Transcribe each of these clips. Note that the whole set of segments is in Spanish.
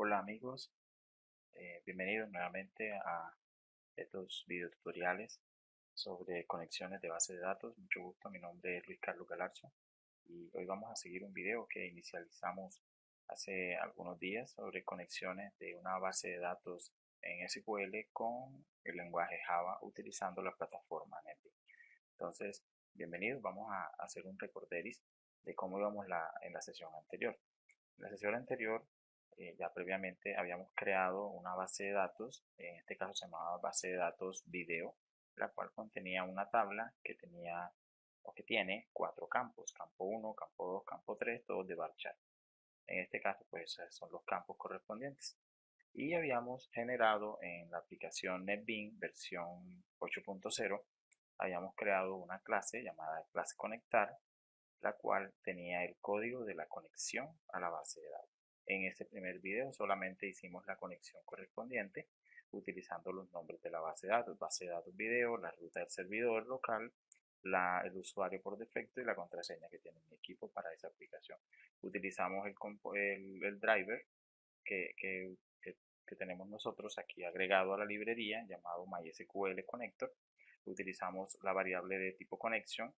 Hola amigos, bienvenidos nuevamente a estos videotutoriales sobre conexiones de base de datos. Mucho gusto, mi nombre es Luis Carlos Galarza y hoy vamos a seguir un video que inicializamos hace algunos días sobre conexiones de una base de datos en SQL con el lenguaje Java utilizando la plataforma NetBeans. Entonces, bienvenidos, vamos a hacer un recorderis de cómo íbamos en la sesión anterior. En la sesión anterior, ya previamente habíamos creado una base de datos, en este caso se llamaba base de datos video, la cual contenía una tabla que tenía o que tiene 4 campos, campo 1, campo 2, campo 3, todos de varchar. En este caso, pues esos son los campos correspondientes. Y habíamos generado en la aplicación NetBeans versión 8.0, habíamos creado una clase llamada clase conectar, la cual tenía el código de la conexión a la base de datos. En este primer video solamente hicimos la conexión correspondiente utilizando los nombres de la base de datos video, la ruta del servidor local, el usuario por defecto y la contraseña que tiene mi equipo para esa aplicación. Utilizamos el driver que, que, que tenemos nosotros aquí agregado a la librería llamado MySQL Connector. Utilizamos la variable de tipo connection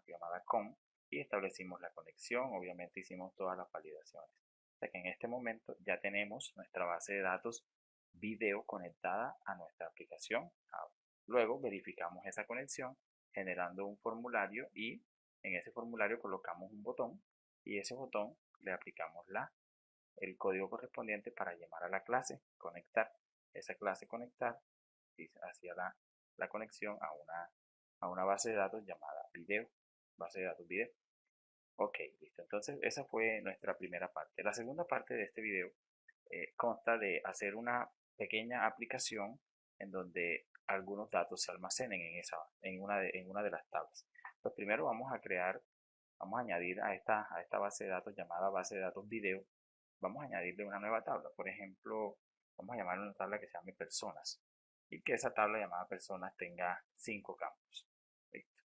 llamada com y establecimos la conexión. Obviamente hicimos todas las validaciones. O sea que en este momento ya tenemos nuestra base de datos video conectada a nuestra aplicación. Luego verificamos esa conexión generando un formulario y en ese formulario colocamos un botón y ese botón le aplicamos el código correspondiente para llamar a la clase conectar. Esa clase conectar hacía la conexión a una base de datos llamada video, base de datos video. Ok, listo. Entonces esa fue nuestra primera parte. La segunda parte de este video consta de hacer una pequeña aplicación en donde algunos datos se almacenen en una de las tablas. Pues primero vamos a añadir a esta base de datos llamada base de datos video, vamos a añadirle una nueva tabla. Por ejemplo, vamos a llamarle una tabla que se llame personas y que esa tabla llamada personas tenga 5 campos. ¿Listo?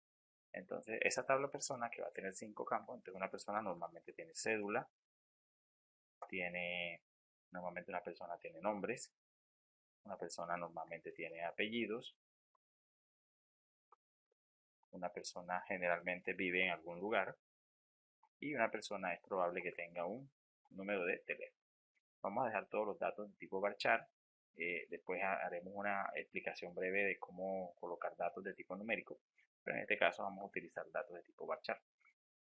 Entonces, esa tabla personas que va a tener 5 campos, entonces una persona normalmente tiene cédula, normalmente una persona tiene nombres, una persona normalmente tiene apellidos, una persona generalmente vive en algún lugar y una persona es probable que tenga un número de teléfono. Vamos a dejar todos los datos de tipo varchar. Después haremos una explicación breve de cómo colocar datos de tipo numérico, pero en este caso vamos a utilizar datos de tipo varchar.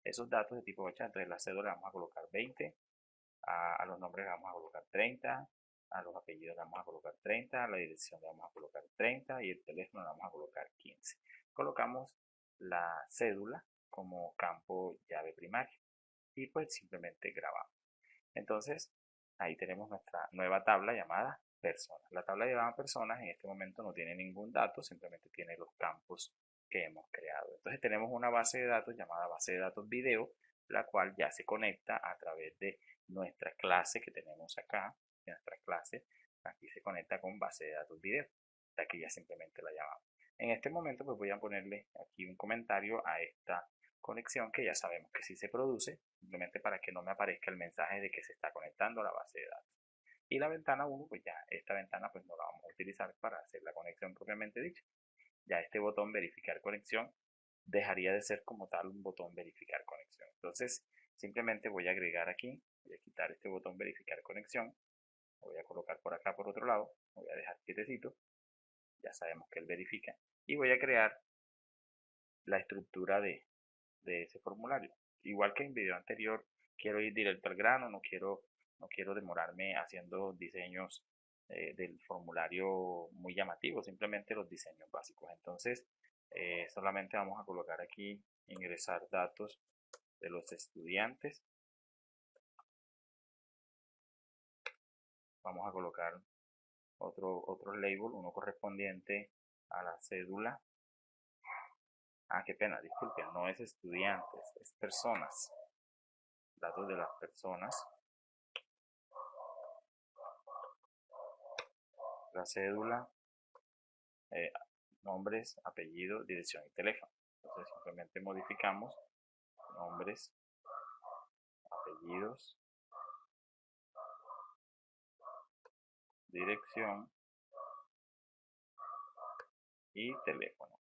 Esos datos de tipo varchar, entonces la cédula le vamos a colocar 20, a los nombres le vamos a colocar 30, a los apellidos le vamos a colocar 30, a la dirección le vamos a colocar 30 y el teléfono le vamos a colocar 15. Colocamos la cédula como campo llave primaria y pues simplemente grabamos. Entonces, ahí tenemos nuestra nueva tabla llamada personas. La tabla llamada personas en este momento no tiene ningún dato, simplemente tiene los campos que hemos creado. Entonces tenemos una base de datos llamada base de datos video, la cual ya se conecta a través de nuestra clase que tenemos acá, nuestra clase, aquí se conecta con base de datos video. Aquí ya simplemente la llamamos. En este momento pues voy a ponerle aquí un comentario a esta conexión que ya sabemos que sí se produce, simplemente para que no me aparezca el mensaje de que se está conectando a la base de datos. Y la ventana 1, pues ya esta ventana pues no la vamos a utilizar para hacer la conexión propiamente dicha. Ya este botón verificar conexión dejaría de ser como tal un botón verificar conexión. Entonces simplemente voy a agregar aquí, voy a quitar este botón verificar conexión, lo voy a colocar por acá por otro lado, lo voy a dejar quietecito, ya sabemos que él verifica, y voy a crear la estructura de ese formulario. Igual que en el video anterior, quiero ir directo al grano, no quiero demorarme haciendo diseños del formulario muy llamativos, simplemente los diseños básicos. Entonces, solamente vamos a colocar aquí ingresar datos de los estudiantes. Vamos a colocar otro label, uno correspondiente a la cédula. Ah, qué pena, disculpen, no es estudiantes, es personas. Datos de las personas. La cédula, eh, nombres, apellido, dirección y teléfono. Entonces simplemente modificamos nombres, apellidos, dirección y teléfono.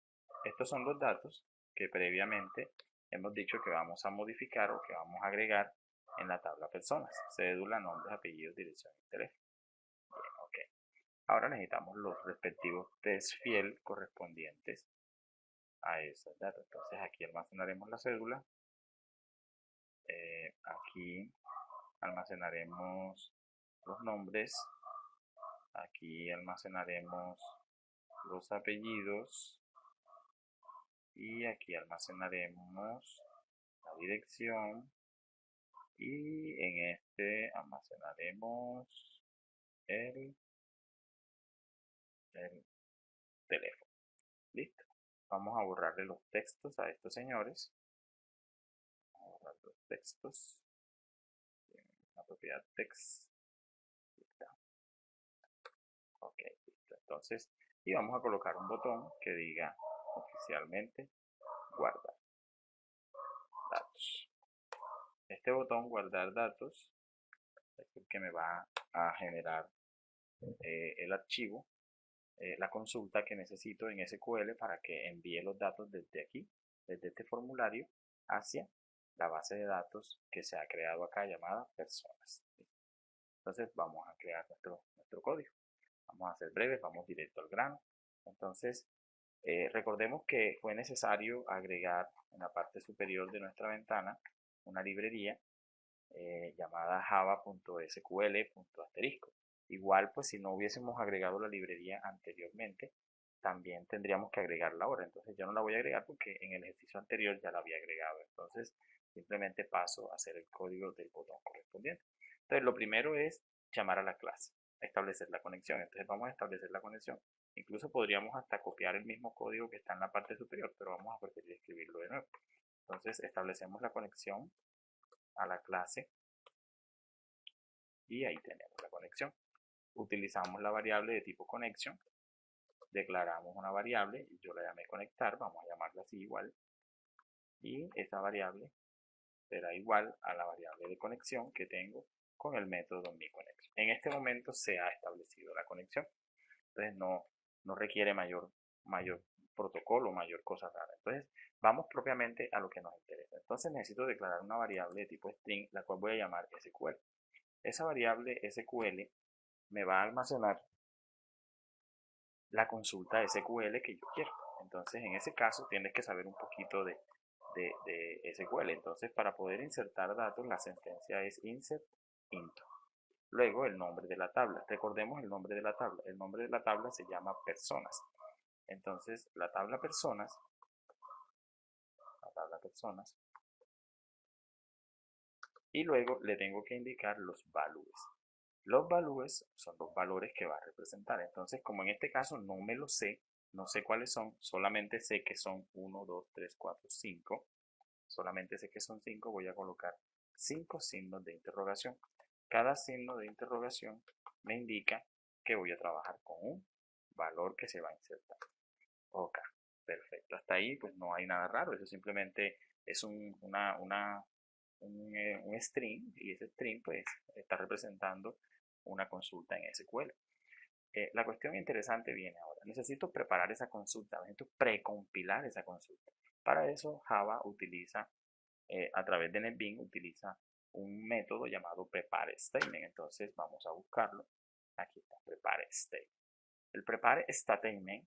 Estos son los datos que previamente hemos dicho que vamos a modificar o que vamos a agregar en la tabla personas: cédula, nombres, apellidos, dirección y teléfono. Bien, ok. Ahora necesitamos los respectivos test fiel correspondientes a esos datos. Entonces aquí almacenaremos la cédula. Aquí almacenaremos los nombres. Aquí almacenaremos los apellidos. Y aquí almacenaremos la dirección. Y en este almacenaremos el teléfono. Listo. Vamos a borrarle los textos a estos señores. Vamos a borrar los textos. La propiedad text. Listo. Ok, listo. Entonces, y vamos a colocar un botón que diga oficialmente guardar datos. Este botón guardar datos es el que me va a generar el archivo, la consulta que necesito en SQL para que envíe los datos desde aquí, desde este formulario, hacia la base de datos que se ha creado acá llamada personas. Entonces vamos a crear nuestro código. Vamos a ser breves, vamos directo al grano. Entonces, recordemos que fue necesario agregar en la parte superior de nuestra ventana una librería llamada java.sql.asterisco. Igual, pues si no hubiésemos agregado la librería anteriormente, también tendríamos que agregarla ahora. Entonces yo no la voy a agregar porque en el ejercicio anterior ya la había agregado. Entonces simplemente paso a hacer el código del botón correspondiente. Entonces lo primero es llamar a la clase, establecer la conexión. Entonces vamos a establecer la conexión. Incluso podríamos hasta copiar el mismo código que está en la parte superior, pero vamos a preferir escribirlo de nuevo. Entonces establecemos la conexión a la clase y ahí tenemos la conexión. Utilizamos la variable de tipo connection, declaramos una variable, y yo la llamé conectar, vamos a llamarla así igual, y esa variable será igual a la variable de conexión que tengo con el método miConnect. En este momento se ha establecido la conexión, entonces no requiere mayor protocolo, mayor cosa rara. Entonces vamos propiamente a lo que nos interesa. Entonces necesito declarar una variable de tipo string, la cual voy a llamar SQL. Esa variable SQL me va a almacenar la consulta SQL que yo quiero. Entonces, en ese caso, tienes que saber un poquito de SQL. Entonces, para poder insertar datos, la sentencia es insert into. Luego, el nombre de la tabla. Recordemos el nombre de la tabla. El nombre de la tabla se llama personas. Entonces, la tabla personas, y luego le tengo que indicar los values. Los values son los valores que va a representar. Entonces, como en este caso no me lo sé, no sé cuáles son, solamente sé que son 1, 2, 3, 4, 5. Solamente sé que son 5, voy a colocar 5 signos de interrogación. Cada signo de interrogación me indica que voy a trabajar con un valor que se va a insertar. Ok, perfecto. Hasta ahí pues no hay nada raro, eso simplemente es un string, y ese string pues está representando una consulta en SQL. La cuestión interesante viene ahora. Necesito preparar esa consulta, necesito precompilar esa consulta. Para eso Java utiliza, a través de NetBeans, utiliza un método llamado prepare statement. Entonces vamos a buscarlo. Aquí está, prepare statement. El prepare statement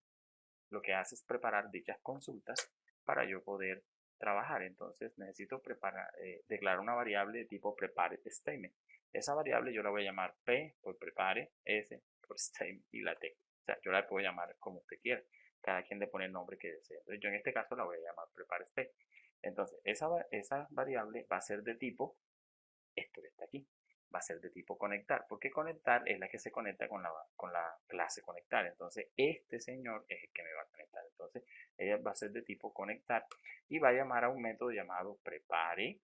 lo que hace es preparar dichas consultas para yo poder trabajar. Entonces necesito declarar una variable de tipo prepare statement. Esa variable yo la voy a llamar P por prepare, S por statement y la T. O sea, yo la puedo llamar como usted quiera. Cada quien le pone el nombre que desee. Entonces yo en este caso la voy a llamar prepare state. Entonces esa variable va a ser de tipo esto que está aquí. Va a ser de tipo conectar, porque conectar es la que se conecta con la clase conectar. Entonces este señor es el que me va a conectar. Entonces ella va a ser de tipo conectar y va a llamar a un método llamado prepare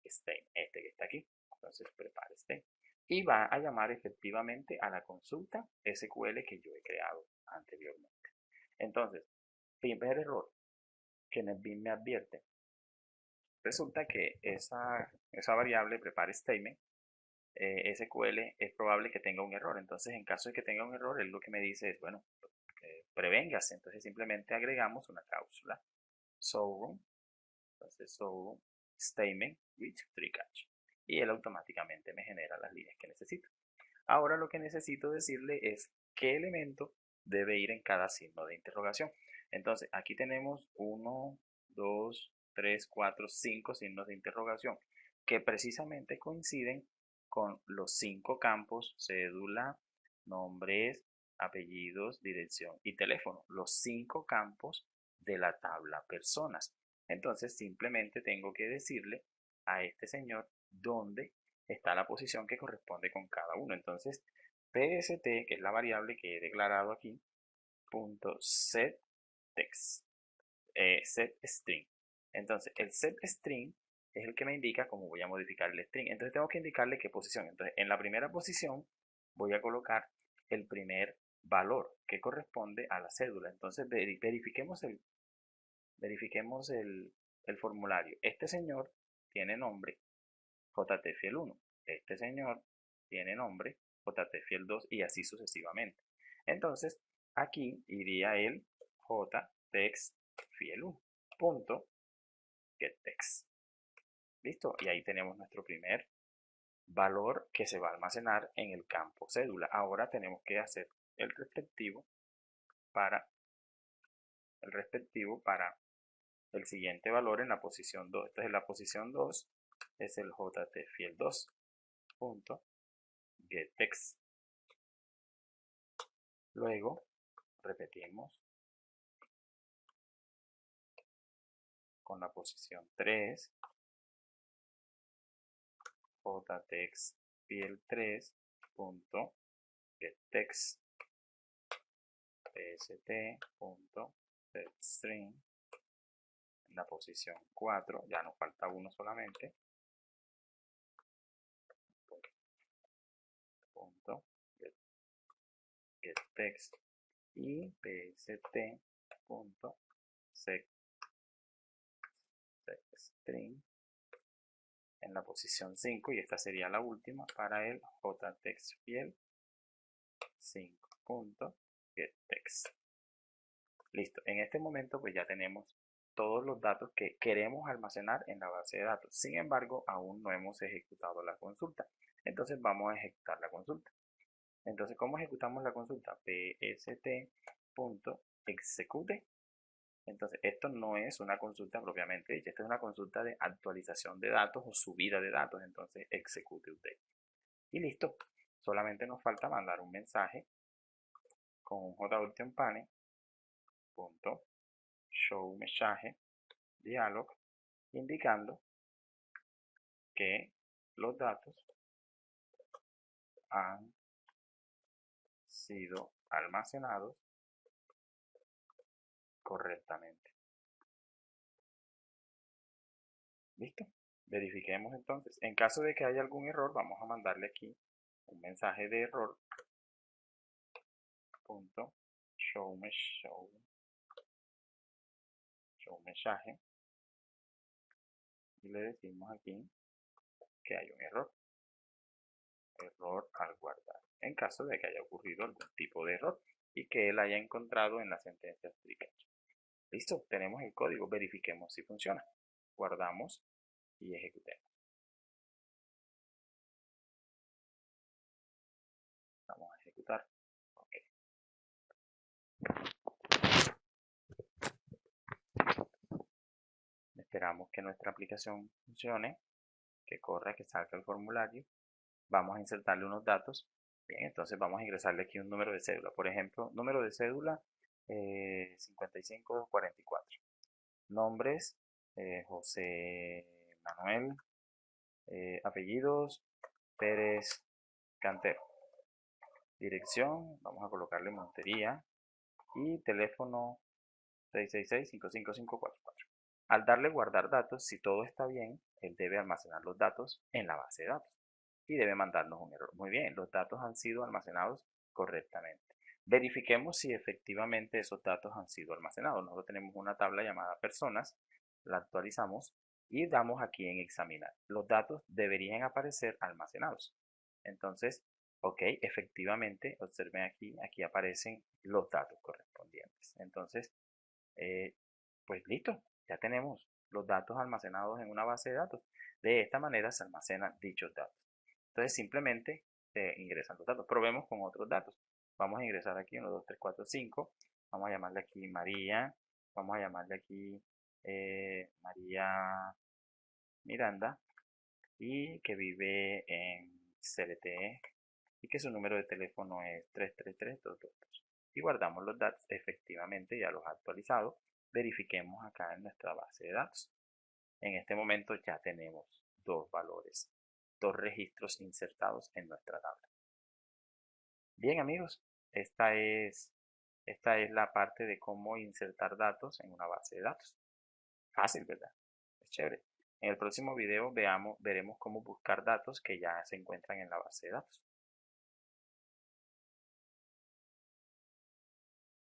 state, este que está aquí. Entonces prepare state, y va a llamar efectivamente a la consulta SQL que yo he creado anteriormente. Entonces, primer error que NetBeans me advierte: resulta que esa variable prepare statement SQL es probable que tenga un error. Entonces, en caso de que tenga un error, él lo que me dice es, bueno, prevéngase. Entonces, simplemente agregamos una cláusula showroom, entonces showroom statement with three catch. Y él automáticamente me genera las líneas que necesito. Ahora lo que necesito decirle es qué elemento debe ir en cada signo de interrogación. Entonces, aquí tenemos 1, 2, 3, 4, 5 signos de interrogación que precisamente coinciden con los 5 campos: cédula, nombres, apellidos, dirección y teléfono. Los 5 campos de la tabla personas. Entonces, simplemente tengo que decirle a este señor dónde está la posición que corresponde con cada uno. Entonces, PST, que es la variable que he declarado aquí, punto set text, set string. Entonces, el set string es el que me indica cómo voy a modificar el string. Entonces, tengo que indicarle qué posición. Entonces, en la primera posición voy a colocar el primer valor que corresponde a la cédula. Entonces, verifiquemos el formulario. Este señor tiene nombre JTFiel 1. Este señor tiene nombre JTFiel 2 y así sucesivamente. Entonces, aquí iría el JTextFiel 1. Punto getText. Listo. Y ahí tenemos nuestro primer valor que se va a almacenar en el campo cédula. Ahora tenemos que hacer el respectivo para el siguiente valor en la posición 2. Entonces, la posición 2 es el JTFiel 2. Punto getText. Luego repetimos con la posición 3, JTextFiel3, punto getText, setString. En la posición 4, ya nos falta uno solamente, punto getText y pst.setString en la posición 5, y esta sería la última para el JTextFiel 5.getText. Listo, en este momento pues ya tenemos todos los datos que queremos almacenar en la base de datos. Sin embargo, aún no hemos ejecutado la consulta. Entonces vamos a ejecutar la consulta. Entonces, ¿cómo ejecutamos la consulta? pst.execute. Entonces, esto no es una consulta propiamente dicha, esta es una consulta de actualización de datos o subida de datos. Entonces, execute update. Y listo. Solamente nos falta mandar un mensaje con un JUltimePane punto show message dialog indicando que los datos han sido almacenados correctamente. ¿Listo? Verifiquemos entonces. En caso de que haya algún error, vamos a mandarle aquí un mensaje de error punto show message y le decimos aquí que hay un error al guardar, en caso de que haya ocurrido algún tipo de error y que él haya encontrado en la sentencia FreeCatch. Listo, tenemos el código, verifiquemos si funciona. Guardamos y ejecutemos. Vamos a ejecutar. Ok. Esperamos que nuestra aplicación funcione, que corra, que salga el formulario. Vamos a insertarle unos datos. Bien, entonces vamos a ingresarle aquí un número de cédula. Por ejemplo, número de cédula 5544. Nombres, José Manuel. Apellidos, Pérez Cantero. Dirección, vamos a colocarle Montería. Y teléfono 666-55544. Al darle guardar datos, si todo está bien, él debe almacenar los datos en la base de datos y debe mandarnos un error. Muy bien, los datos han sido almacenados correctamente. Verifiquemos si efectivamente esos datos han sido almacenados. Nosotros tenemos una tabla llamada personas, la actualizamos y damos aquí en examinar. Los datos deberían aparecer almacenados. Entonces, ok, efectivamente, observen aquí aparecen los datos correspondientes. Entonces, eh, pues listo, ya tenemos los datos almacenados en una base de datos. De esta manera se almacenan dichos datos. Entonces simplemente se ingresan los datos. Probemos con otros datos. Vamos a ingresar aquí 1, 2, 3, 4, 5. Vamos a llamarle aquí María. Vamos a llamarle aquí María Miranda y que vive en CLT y que su número de teléfono es 333-222. Y guardamos los datos, efectivamente ya los ha actualizado. Verifiquemos acá en nuestra base de datos. En este momento ya tenemos dos valores, dos registros insertados en nuestra tabla. Bien amigos, esta es la parte de cómo insertar datos en una base de datos. Fácil, ¿verdad? Es chévere. En el próximo video veremos cómo buscar datos que ya se encuentran en la base de datos.